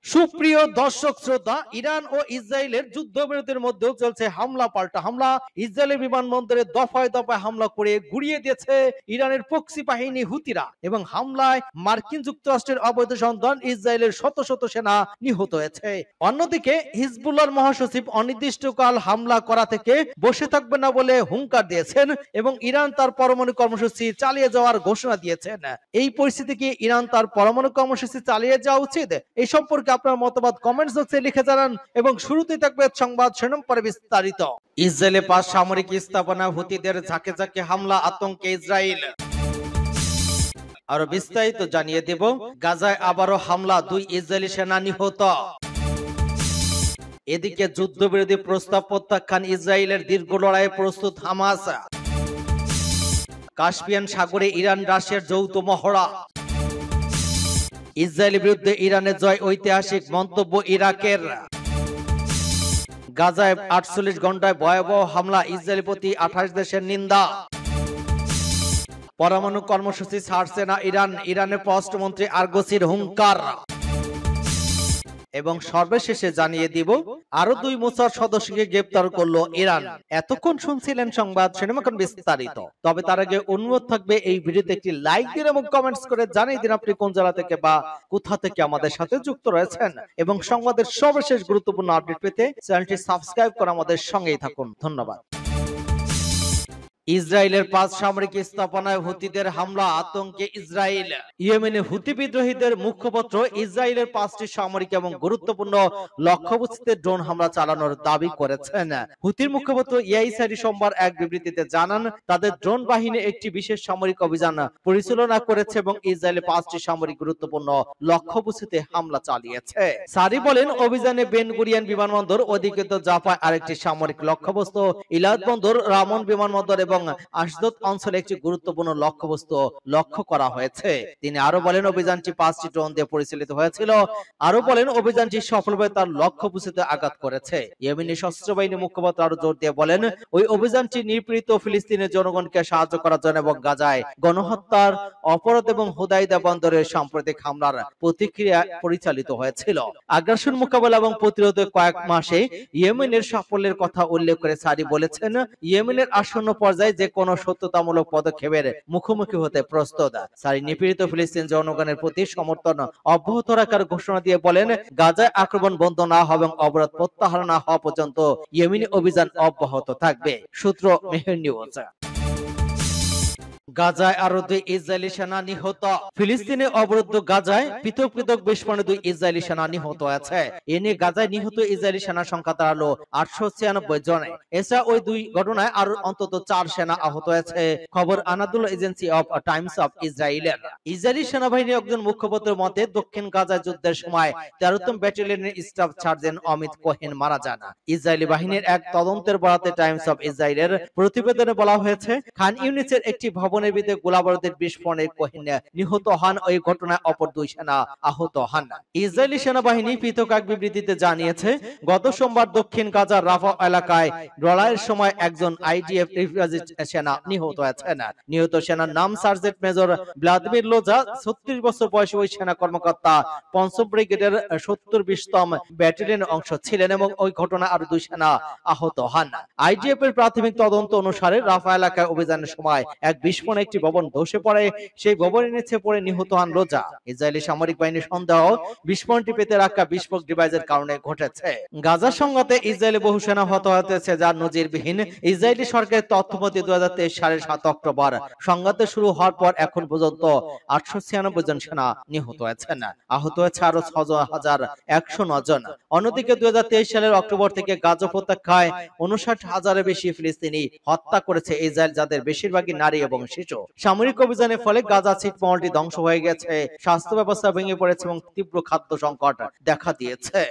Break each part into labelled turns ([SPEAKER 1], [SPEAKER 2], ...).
[SPEAKER 1] সুপ্রিয় দর্শক শ্রোতা, ইরান ও ইসরায়েলের যুদ্ধবিরতির মধ্যেও চলছে হামলা পাল্টা হামলা। ইসরায়েলের বিমানবন্দরে দফায় দফায় হামলা করে গুড়িয়ে দিয়েছে ইরানের প্রক্সি বাহিনী হুতিরা, এবং হামলায় মার্কিন যুক্তরাষ্ট্রের অবৈধ সন্তান ইসরায়েলের শত শত সেনা নিহত হয়েছে। অন্যদিকে হিজবুল্লাহর মহাসচিব অনির্দিষ্টকাল হামলা করা থেকে বসে থাকবে না বলে হুঙ্কার দিয়েছেন, এবং ইরান তার পরমাণু কর্মসূচি চালিয়ে যাওয়ার ঘোষণা দিয়েছেন। এই পরিস্থিতি কি ইরান তার পরমাণু কর্মসূচি চালিয়ে যাওয়া উচিত? এই সম্পর্কে আপনার মতামত কমেন্টস বক্সে লিখে জানান, এবং শুরুতেই থাকবে সংবাদ শিরোনাম পরে বিস্তারিত। ইসরায়েলে 5 সামরিক স্থাপনা হুতিদের ঝাঁকে ঝাঁকে হামলা, আতঙ্কে ইসরায়েল। আরো বিস্তারিত জানিয়ে দেব। গাজায় আবারও হামলা, 2 ইসরায়েলি সেনা নিহত। এদিকে যুদ্ধবিরোধী প্রস্তাব প্রত্যাখ্যান ইসরায়েলের, দীর্ঘ লড়াইয়ে প্রস্তুত হামাস। কাস্পিয়ান সাগরে ইরান রাশিয়ার যৌথ মহড়া। ইসরায়েলের বিরুদ্ধে ইরানের জয়, ঐতিহাসিক মন্তব্য ইরাকের। গাজায় 48 ঘন্টায় ভয়াবহ হামলা, ইসরায়েলের প্রতি 28 দেশের নিন্দা। পরমাণু কর্মসূচি ছাড়ছে না ইরান, ইরানের পররাষ্ট্রমন্ত্রী আরগোসির হুঙ্কার। এবং সর্বশেষে জানিয়ে দিব, আরো 2 মোসাদ সদস্যকে গ্রেপ্তার করলো ইরান। এতক্ষণ শুনছিলেন সংবাদ শিরোনাম বিস্তারিত। তবে তার আগে অনুরোধ থাকবে এই ভিডিওতে একটি লাইক দিন এবং কমেন্টস করে জানিয়ে দিন আপনি কোন জেলা থেকে বা কোথা থেকে আমাদের সাথে যুক্ত রয়েছেন, এবং সংবাদের সর্বশেষ গুরুত্বপূর্ণ আপডেট পেতে চ্যানেলটি সাবস্ক্রাইব করে আমাদের সঙ্গেই থাকুন। ধন্যবাদ। ইসরায়েলের 5 সামরিক স্থাপনায় হুতিদের হামলা, আতঙ্কে ইসরায়েল। ইয়েমেনে হুতি বিদ্রোহীদের মুখপত্র ইসরায়েলের 5টি সামরিক এবং গুরুত্বপূর্ণ লক্ষ্যবস্তুতে ড্রোন হামলা চালানোর দাবি করেছেন। হুতির মুখপত্র ইয়াইসারি সোমবার এক বিবৃতিতে জানান, তাদের ড্রোন বাহিনী একটি বিশেষ সামরিক অভিযান পরিচালনা করেছে এবং ইসরায়েলের 5টি সামরিক গুরুত্বপূর্ণ লক্ষ্যবস্তুতে হামলা চালিয়েছে। সারি বলেন, অভিযানে বেন গুরিয়ান বিমানবন্দর, অধিকৃত জাফায় আরেকটি সামরিক লক্ষ্যবস্তু, ইলাদ বন্দর, রামন বিমানবন্দর এবং আশদোদ অঞ্চলে একটি গুরুত্বপূর্ণ লক্ষ্যবস্তু লক্ষ্য করা হয়েছে। তিনি আরো বলেন, অভিযানটি 5টি ড্রোন দিয়ে পরিচালিত হয়েছিল। আরো বলেন, অভিযানটি সফলভাবে তার লক্ষ্যবস্তুতে আঘাত করেছে। ইয়েমেনি সশস্ত্র বাহিনী মুখপাত্র আরো জোর দিয়ে বলেন, ওই অভিযানটি নিপীড়িত ফিলিস্তিনের জনগণকে সাহায্য করার জন্য এবং গাজায় গণহত্যার অপরাধ এবং হুদাইদা বন্দরের সাম্প্রতিক হামলার প্রতিক্রিয়া পরিচালিত হয়েছিল। আগ্রাসন মোকাবেলা এবং প্রতিরোধে কয়েক মাসে ইয়েমেনের সাফল্যের কথা উল্লেখ করে সারি বলেছেন, ইয়েমেনের আসন্ন পর্যায়ে যে কোনো সত্যতামূলক পদক্ষেপের মুখোমুখি হতে প্রস্তুত। সারি নিপীড়িত ফিলিস্তিন জনগণের প্রতি সমর্থন অব্যাহত রাখার ঘোষণা দিয়ে বলেন, গাজায় আক্রমণ বন্ধ না হওয়া এবং অবরোধ প্রত্যাহার না হওয়া পর্যন্ত ইয়েমেনি অভিযান অব্যাহত থাকবে। সূত্র মেহের নিউজ। গাজায় আরো 2 ইসরায়েলি সেনা নিহত। ফিলিস্তিনে অবরুদ্ধ গাজায় পৃথক পৃথক বিস্ফোরণে 2 ইসরায়েলি সেনা নিহত হয়েছে। এ নিয়ে গাজায় নিহত ইসরায়েলি সেনা সংখ্যা দাঁড়ালো 896 জনে। এছাড়া ওই 2 ঘটনায় আরো অন্তত 4 সেনা আহত হয়েছে, খবর Anadolu agency of Times of ইসরায়েলের। ইসরায়েলি সেনাবাহিনীর একজন মুখপাত্রের মতে, দক্ষিণ গাজায় যুদ্ধের সময় 13তম ব্যাটালিয়নের স্টাফ সার্জেন্ট অমিত কোহেন মারা যান। ইসরায়েলি বাহিনীর এক তদন্তের বরাতে টাইমস অফ ইসরায়েলের প্রতিবেদনে বলা হয়েছে, খান ইউনিসের একটি ভবনের ভিতরে গোলাবারুদের বিস্ফোরণে কোহেন নিহত হন। ওই ঘটনায় অপর 2 সেনা আহত হন। ইসরায়েলি সেনাবাহিনী পৃথক এক বিবৃতিতে জানিয়েছে, গত সোমবার দক্ষিণ গাজার রাফা এলাকায় লড়াইয়ের সময় একজন আইডিএফ রিফিউজি সেনা নিহত হয়েছেন। নিহত সেনার নাম সার্জেন্ট মেজর ভ্লাদিমির লোজা। 36 বছর বয়সী ওই সেনা কর্মকর্তা 5ম ব্রিগেডের 70-20তম ব্যাটালিয়নের অংশ ছিলেন, এবং ওই ঘটনায় আরো 2 সেনা আহত হন। আইডিএফ এর প্রাথমিক তদন্ত অনুসারে রাফা এলাকায় অভিযানের সময় এক বিস্ফোরণে একটি ভবন ধসে পড়ে। সেই ভবনের নিচে পড়ে নিহত হন লোজা। ইসরায়েলি সামরিক বাহিনীর সন্দেহ বিস্ফোরণটি পেতে রাখা বিস্ফোরক ডিভাইসের কারণে ঘটেছে। গাজা সংঘাতে ইসরায়েলে বহু সেনা হত হয়েছে, যার নজিরবিহীন। ইসরায়েলি সরকারের তথ্যমতে 2023 সালের 7 অক্টোবর সংঘাতে শুরু হওয়ার পর এখন পর্যন্ত 896 জন সেনা নিহত হয়েছেন। আহত হয়েছে আরো 6109 জন। অন্যদিকে 2023 সালের অক্টোবর থেকে গাজা উপত্যকায় 59,000-এর বেশি ফিলিস্তিনি হত্যা করেছে ইসরায়েল, যাদের বেশিরভাগই নারী এবং শিশু। সামরিক অভিযানের ফলে গাজা ছিটমহলটি ধ্বংস হয়ে গেছে, স্বাস্থ্য ব্যবস্থা ভেঙে পড়েছে এবং তীব্র খাদ্য সংকট দেখা দিয়েছে।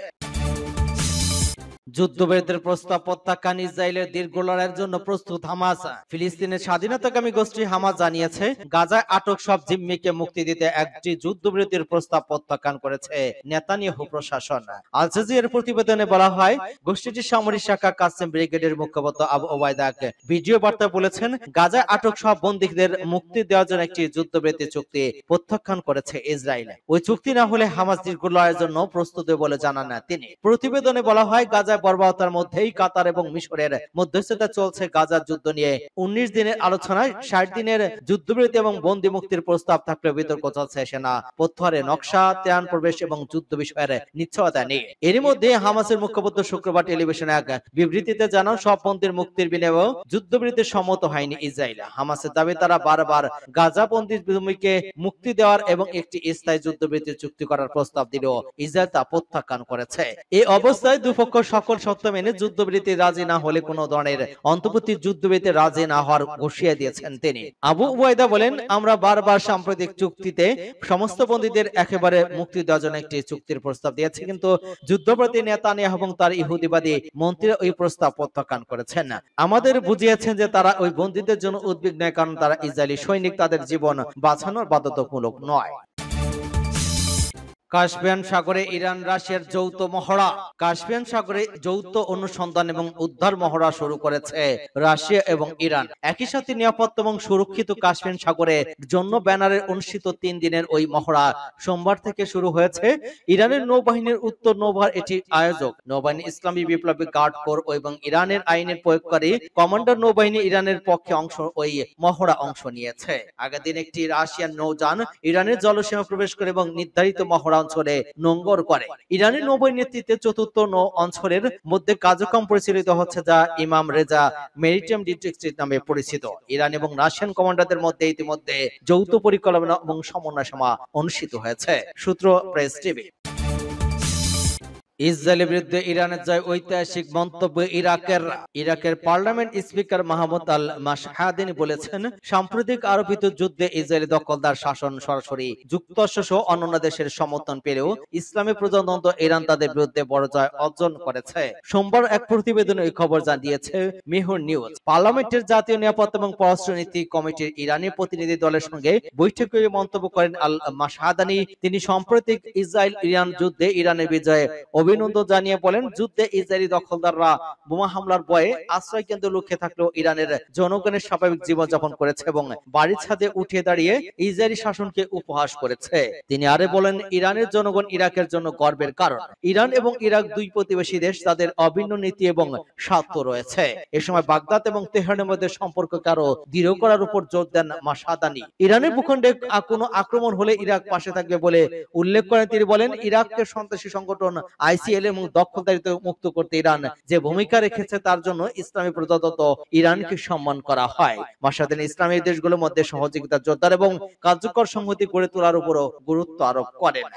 [SPEAKER 1] যুদ্ধবিরতির প্রস্তাব প্রত্যাখ্যান, ইসরায়েলের দীর্ঘ লড়াইয়ের জন্য প্রস্তুত হামাস। ফিলিস্তিনের স্বাধীনতাকামী গোষ্ঠী হামাস জানিয়েছে গাজায় আটক সব জিম্মিকে মুক্তি দিতে একটি যুদ্ধবিরতির প্রস্তাব প্রত্যাখ্যান করেছে নেতানিয়াহু প্রশাসন। আল জাজিরার প্রতিবেদনে বলা হয়, গোষ্ঠীটির সামরিক শাখা কাসেম ব্রিগেডের মুখপাত্র আবু ওবায়দা ভিডিও বার্তা বলেছেন, গাজায় আটক সব বন্দীদের মুক্তি দেওয়ার জন্য একটি যুদ্ধবিরতি চুক্তি প্রত্যাখ্যান করেছে ইসরায়েল। ওই চুক্তি না হলে হামাস দীর্ঘ লড়াইয়ের জন্য প্রস্তুত বলে জানান তিনি। প্রতিবেদনে বলা হয়, গাজায় বর্বরতার মধ্যেই কাতার এবং মিশরের মধ্যস্থতা চলছে গাজার যুদ্ধ নিয়ে 19 দিনের আলোচনায় 60 দিনের যুদ্ধবিরতি এবং বন্দী মুক্তির প্রস্তাব থাকলে বিতর্ক চলছে সেনা প্রত্যাহারের নকশা, ত্রাণ প্রবেশ এবং যুদ্ধ বিষয়ের নিশ্চয়তা নেই। এরই মধ্যে হামাসের মুখপাত্র শুক্রবার টেলিভিশনে এক বিবৃতিতে জানান, সব বন্দীর মুক্তির বিনিময়ে যুদ্ধবিরতি সম্মত হয়নি ইসরায়েল। হামাসের দাবি, তারা বারবার গাজা বন্দী ভূমিকে মুক্তি দেওয়ার এবং একটি স্থায়ী যুদ্ধবিরতি চুক্তি করার প্রস্তাব দিলেও ইসরায়েল তা প্রত্যাখ্যান করেছে। এই অবস্থায় দুপক্ষ সকল শর্ত মেনে যুদ্ধবিরতি রাজি না হলে কোনো ধরনের অন্তর্বর্তী যুদ্ধবিরতি রাজি না হওয়ার ঘোষণা দিয়েছেন তিনি। আবু উবায়দা বলেন, আমরা বারবার সাম্প্রতিক চুক্তিতে সমস্ত বন্দীদের একেবারে মুক্তি দেওয়ার জন্য একটি চুক্তির প্রস্তাব দিয়েছে, কিন্তু যুদ্ধবিরতি নেতানিয়াহু এবং তার ইহুদিবাদী মন্ত্রীরা ওই প্রস্তাব প্রত্যাখ্যান করেছেন। আমাদের বুঝিয়েছেন যে তারা ওই বন্দীদের জন্য উদ্বিগ্ন, কারণ তারা ইসরায়েলি সৈনিক, তাদের জীবন বাঁচানোর বাধ্যতামূলক নয়। কাস্পিয়ান সাগরে ইরান রাশিয়ার যৌথ মহড়া। কাস্পিয়ান সাগরে যৌথ অনুসন্ধান এবং উদ্ধার মহড়া শুরু করেছে রাশিয়া এবং ইরান। একই সাথে নিরাপত্তা এবং সুরক্ষিত কাস্পিয়ান সাগরের জন্য ব্যানারে অনুষ্ঠিত 3 দিনের ওই মহড়া সোমবার থেকে শুরু হয়েছে। ইরানের নৌবাহিনীর উত্তর নৌবাহিনীর এটি আয়োজক নৌবাহিনী ইসলামী বিপ্লবী গার্ড কোর এবং ইরানের আইনের প্রয়োগকারী কমান্ডার নৌবাহিনী ইরানের পক্ষে ওই মহড়া অংশ নিয়েছে। আগের দিন একটি রাশিয়ান নৌযান ইরানের জলসীমা প্রবেশ করে এবং নির্ধারিত মহড়া অঞ্চলে নোঙ্গর করে। ইরানের নৌবাহিনীর নেতৃত্বে চতুর্থ নৌ অঞ্চলের মধ্যে কার্যক্রম পরিচালিত হচ্ছে, যা ইমাম রেজা মেরিটাইম ডিস্ট্রিক্ট নামে পরিচিত। ইরান এবং রাশিয়ান কমান্ডারদের মধ্যে ইতিমধ্যে যৌথ পরিকল্পনা এবং সমন্বয় সভা অনুষ্ঠিত হয়েছে। সূত্র প্রেস টিভি। ইসরায়েলের বিরুদ্ধে ইরানের জয়, ঐতিহাসিক মন্তব্য ইরাকের পার্লামেন্ট স্পিকার মাহমুদ আল মাশহাদিনী বলেছেন, সাম্প্রতিক আরোপিত যুদ্ধে ইসরায়েলি দখলদার শাসন সরাসরি যুক্তরাষ্ট্র সহ অন্যান্য দেশের সমর্থন পেলেও ইসলামী প্রজাতন্ত্র ইরান তাদের বিরুদ্ধে বড় জয় অর্জন করেছে। সোমবার এক প্রতিবেদনে এই খবর জানিয়েছে মেহর নিউজ। পার্লামেন্টের জাতীয় নিরাপত্তা এবং পররাষ্ট্রনীতি কমিটির ইরানি প্রতিনিধি দলের সঙ্গে বৈঠকে মন্তব্য করেন আল মাশহাদানী। তিনি সাম্প্রতিক ইসরায়েল ইরান যুদ্ধে ইরানের বিজয়ে অভিনন্দন জানিয়ে বলেন, যুদ্ধে ইসরায়েলি দখলদাররা বোমা হামলার ভয়ে আশ্রয় কেন্দ্র লুকিয়ে থাকলেও ইরানের জনগণের স্বাভাবিক জীবনযাপন করেছে এবং বাড়ির ছাদে উঠে দাঁড়িয়ে ইসরায়েলি শাসনকে উপহাস করেছে। তিনি আরো বলেন, ইরানের জনগণ ইরাকের জন্য গর্বের কারণ। ইরান এবং ইরাক দুই প্রতিবেশী দেশ, তাদের অভিন্ন নীতি এবং স্বার্থ রয়েছে। এ সময় বাগদাদ এবং তেহরানের মধ্যে সম্পর্ককে আরো দৃঢ় করার উপর জোর দেন মাশহাদানী। ইরানের ভূখণ্ডে কোনো আক্রমণ হলে ইরাক পাশে থাকবে বলে উল্লেখ করেন। তিনি বলেন, ইরাককে সন্ত্রাসী সংগঠন আইসিএল এবং দখলদারিত্ব মুক্ত করতে ইরান যে ভূমিকা রেখেছে তার জন্য ইসলামী প্রজাতন্ত্র ইরানকে সম্মান করা হয়। মাশহাদানী ইসলামী দেশগুলোর মধ্যে সহযোগিতা জোরদার এবং কার্যকর সংহতি গড়ে তোলার উপরও গুরুত্ব আরোপ করেন।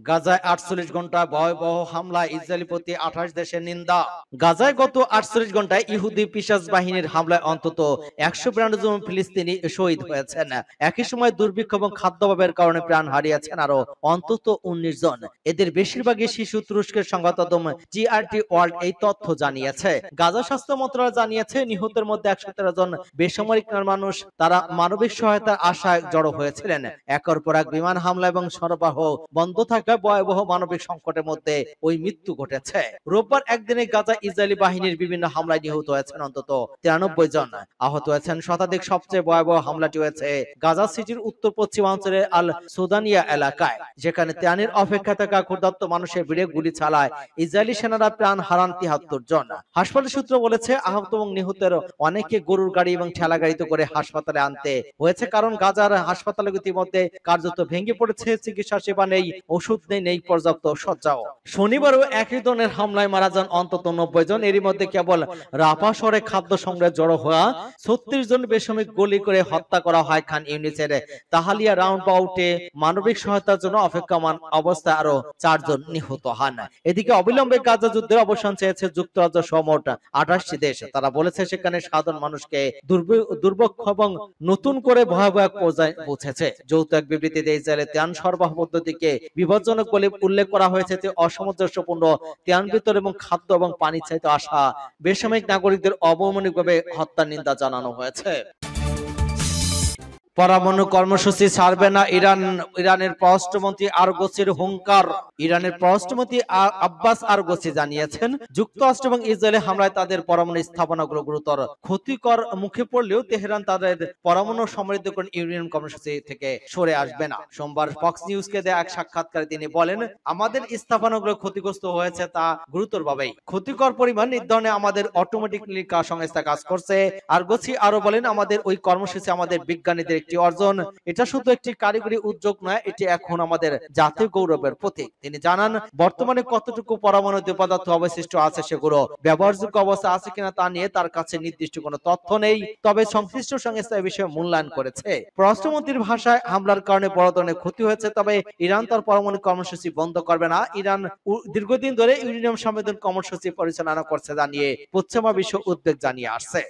[SPEAKER 1] গাজায় 48 ঘন্টায় ভয়াবহ হামলা, ইসরায়েলি প্রতি 28 দেশের নিন্দা। গাজায় গত 48 ঘন্টায় ইহুদি পিশাচ বাহিনীর হামলায় অন্তত 152 জন ফিলিস্তিনি শহীদ হয়েছেন। একই সময় দুর্ভিক্ষ এবং খাদ্যাভাবের কারণে প্রাণ হারিয়েছেন আরো অন্তত 19 জন। এদের বেশিরভাগই শিশু। তুরস্কের সংবাদ মাধ্যম টিআরটি ওয়ার্ল্ড এই তথ্য জানিয়েছে। গাজা স্বাস্থ্য মন্ত্রণালয় জানিয়েছে, নিহতের মধ্যে 113 জন বেসামরিক মানুষ। তারা মানবিক সহায়তার আশায় জড়ো হয়েছিলেন। একের পর এক বিমান হামলা এবং সরবরাহ বন্ধ থাকা ভয়াবহ মানবিক সংকটের মধ্যে ওই মৃত্যু ঘটেছে। রোববার একদিনে গাজা ইসরায়েলি বাহিনীর বিভিন্ন হামলায় নিহত হয়েছেন অন্তত 93 জন, আহত হয়েছেন শতাধিক। সবচেয়ে ভয়াবহ হামলাটি হয়েছে গাজা সিটির উত্তর পশ্চিমাঞ্চলের আল সুদানিয়া এলাকায়, যেখানে ত্রাণের অপেক্ষা থাকা ক্ষুধার্ত মানুষের ভিড়ে গুলি চালায় ইসরায়েলি সেনারা। প্রাণ হারান 73 জন। হাসপাতাল সূত্র বলেছে, আহত এবং নিহতের অনেকে গরুর গাড়ি এবং ঠেলা গাড়িতে করে হাসপাতালে আনতে হয়েছে, কারণ গাজার হাসপাতালে ইতিমধ্যে কার্যত ভেঙে পড়েছে। চিকিৎসা সেবা নেই, ওষুধ নেই পর্যাপ্ত সজ্জাও। শনিবারও একই ধরনের হামলায় মারা যান অন্তত 90 জন। এরই মধ্যে কেবল রাফা শহরে খাদ্য সংগ্রহে জড়ো হওয়া 36 জন বেসামরিক গুলি করে হত্যা করা হয় খান ইউনিসের তাহালিয়া রাউন্ড বাউটে। মানবিক সহায়তার জন্য অপেক্ষমান অবস্থায় আরো 4 জন নিহত হন। এদিকে অবিলম্বে গাজা যুদ্ধের অবসান চেয়েছে যুক্তরাজ্য সহ মোট 28টি দেশ। তারা বলেছে, সেখানে সাধারণ মানুষকে দুর্ভিক্ষ এবং নতুন করে ভয়াবহ পর্যায়ে পৌঁছেছে। যৌথ এক বিবৃতিতে ইসরায়েলের ত্রাণ সরবরাহ পদ্ধতিকে বিভাজন দুঃখজনক বলে উল্লেখ করা হয়েছে যে অসামঞ্জস্যপূর্ণ ত্রাণ বিতরণ এবং খাদ্য এবং পানি চাইতে আসা বেসামরিক নাগরিকদের অবমানবিকভাবে হত্যার নিন্দা জানানো হয়েছে। পরমাণু কর্মসূচি ছাড়বে না ইরান, ইরানের পররাষ্ট্রমন্ত্রী আরগোসির হুঙ্কার। ইরানের পররাষ্ট্রমন্ত্রী আব্বাস আরগোসি জানিয়েছেন, যুক্তরাষ্ট্র এবং ইসরায়েলের হামলায় তাদের পরমাণু স্থাপনাগুলো গুরুতর ক্ষতিকর মুখে পড়লেও তেহরান তাদের পরমাণু সমৃদ্ধকরণ ইউরেনিয়াম কর্মসূচি থেকে সরে আসবে না। সোমবার ফক্স নিউজকে দেয়া এক সাক্ষাৎকারে তিনি বলেন, আমাদের স্থাপনাগুলো ক্ষতিগ্রস্ত হয়েছে তা গুরুতরভাবেই। ক্ষতিকর পরিমাণ নির্ধারণে আমাদের অটোমেটিকলি সংস্থা কাজ করছে। আরগোসি আরো বলেন, আমাদের ওই কর্মসূচি আমাদের বিজ্ঞানীদের একটি অর্জন। এটা শুধু একটি কারিগরি উদ্যোগ নয়, এটি এখন আমাদের জাতীয় গৌরবের প্রতীক। তিনি জানান, বর্তমানে কতটুকু পরমাণু পদার্থ অবশিষ্ট আছে সেগুলো ব্যবহারযোগ্য অবস্থা আছে কিনা তা নিয়ে তার কাছে নির্দিষ্ট কোনো তথ্য নেই, তবে সংশ্লিষ্ট সংস্থা এই বিষয়ে মূল্যায়ন করেছে। পররাষ্ট্রমন্ত্রীর ভাষায়, হামলার কারণে বড় ধরনের ক্ষতি হয়েছে, তবে ইরান তার পরমাণু কর্মসূচি বন্ধ করবে না। ইরান দীর্ঘদিন ধরে ইউরেনিয়াম সমৃদ্ধ কর্মসূচি পরিচালনা করছে জানিয়ে পশ্চিমা বিশ্ব উদ্বেগ জানিয়ে আসছে।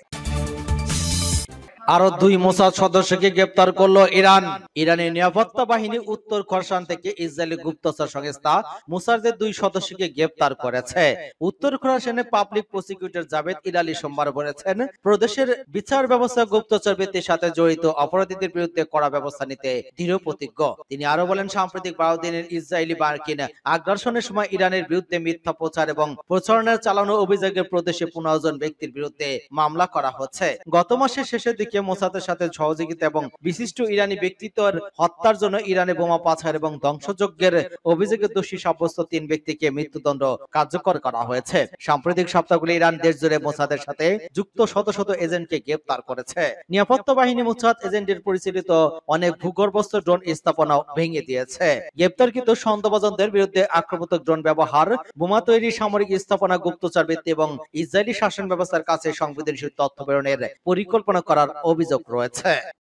[SPEAKER 1] আরো 2 মোসাদ সদস্যকে গ্রেপ্তার করলো ইরান। ইরানের নিরাপত্তা বাহিনী উত্তর খোরাসান থেকে ইসরায়েলি গুপ্তচর সংস্থা মোসাদের 2 সদস্যকে গ্রেপ্তার করেছে। উত্তর খোরাসানের পাবলিক প্রসিকিউটর জাভেদ ইলালি সোমবার বলেছেন, প্রদেশের বিচার ব্যবস্থা গুপ্তচর বৃত্তির সাথে জড়িত অপরাধীদের বিরুদ্ধে কড়া ব্যবস্থা নিতে দৃঢ় প্রতিজ্ঞ। তিনি আরো বলেন, সাম্প্রতিক 12 দিনের ইসরায়েলি মার্কিন আগ্রাসনের সময় ইরানের বিরুদ্ধে মিথ্যা প্রচার এবং প্রচারণার চালানো অভিযোগে প্রদেশে 15 জন ব্যক্তির বিরুদ্ধে মামলা করা হচ্ছে। গত মাসের শেষের দিকে মোসাদের সাথে সহযোগিতা এবং বিশিষ্ট ইরানি ব্যক্তিত্বের হত্যার জন্য ইরানে বোমা পাচার এবং ধ্বংসযজ্ঞের অভিযোগে দোষী সাব্যস্ত 3 ব্যক্তিকে মৃত্যুদণ্ড কার্যকর করা হয়েছে। সাম্প্রতিক সপ্তাহগুলি ইরান দেশ জুড়ে মোসাদের সাথে যুক্ত শত শত এজেন্টকে গ্রেপ্তার করেছে। নিরাপত্তা বাহিনী মোসাদ এজেন্টের পরিচালিত অনেক ভূগর্ভস্থ ড্রোন স্থাপনা ভেঙে দিয়েছে। গ্রেপ্তারকৃত সন্দেহভাজনদের বিরুদ্ধে আক্রমণাত্মক ড্রোন ব্যবহার, বোমা তৈরি, সামরিক স্থাপনা, গুপ্তচর বৃত্তি এবং ইসরায়েলি শাসন ব্যবস্থার কাছে সংবেদনশীল তথ্য প্রেরণের পরিকল্পনা করার অভিযোগ রয়েছে।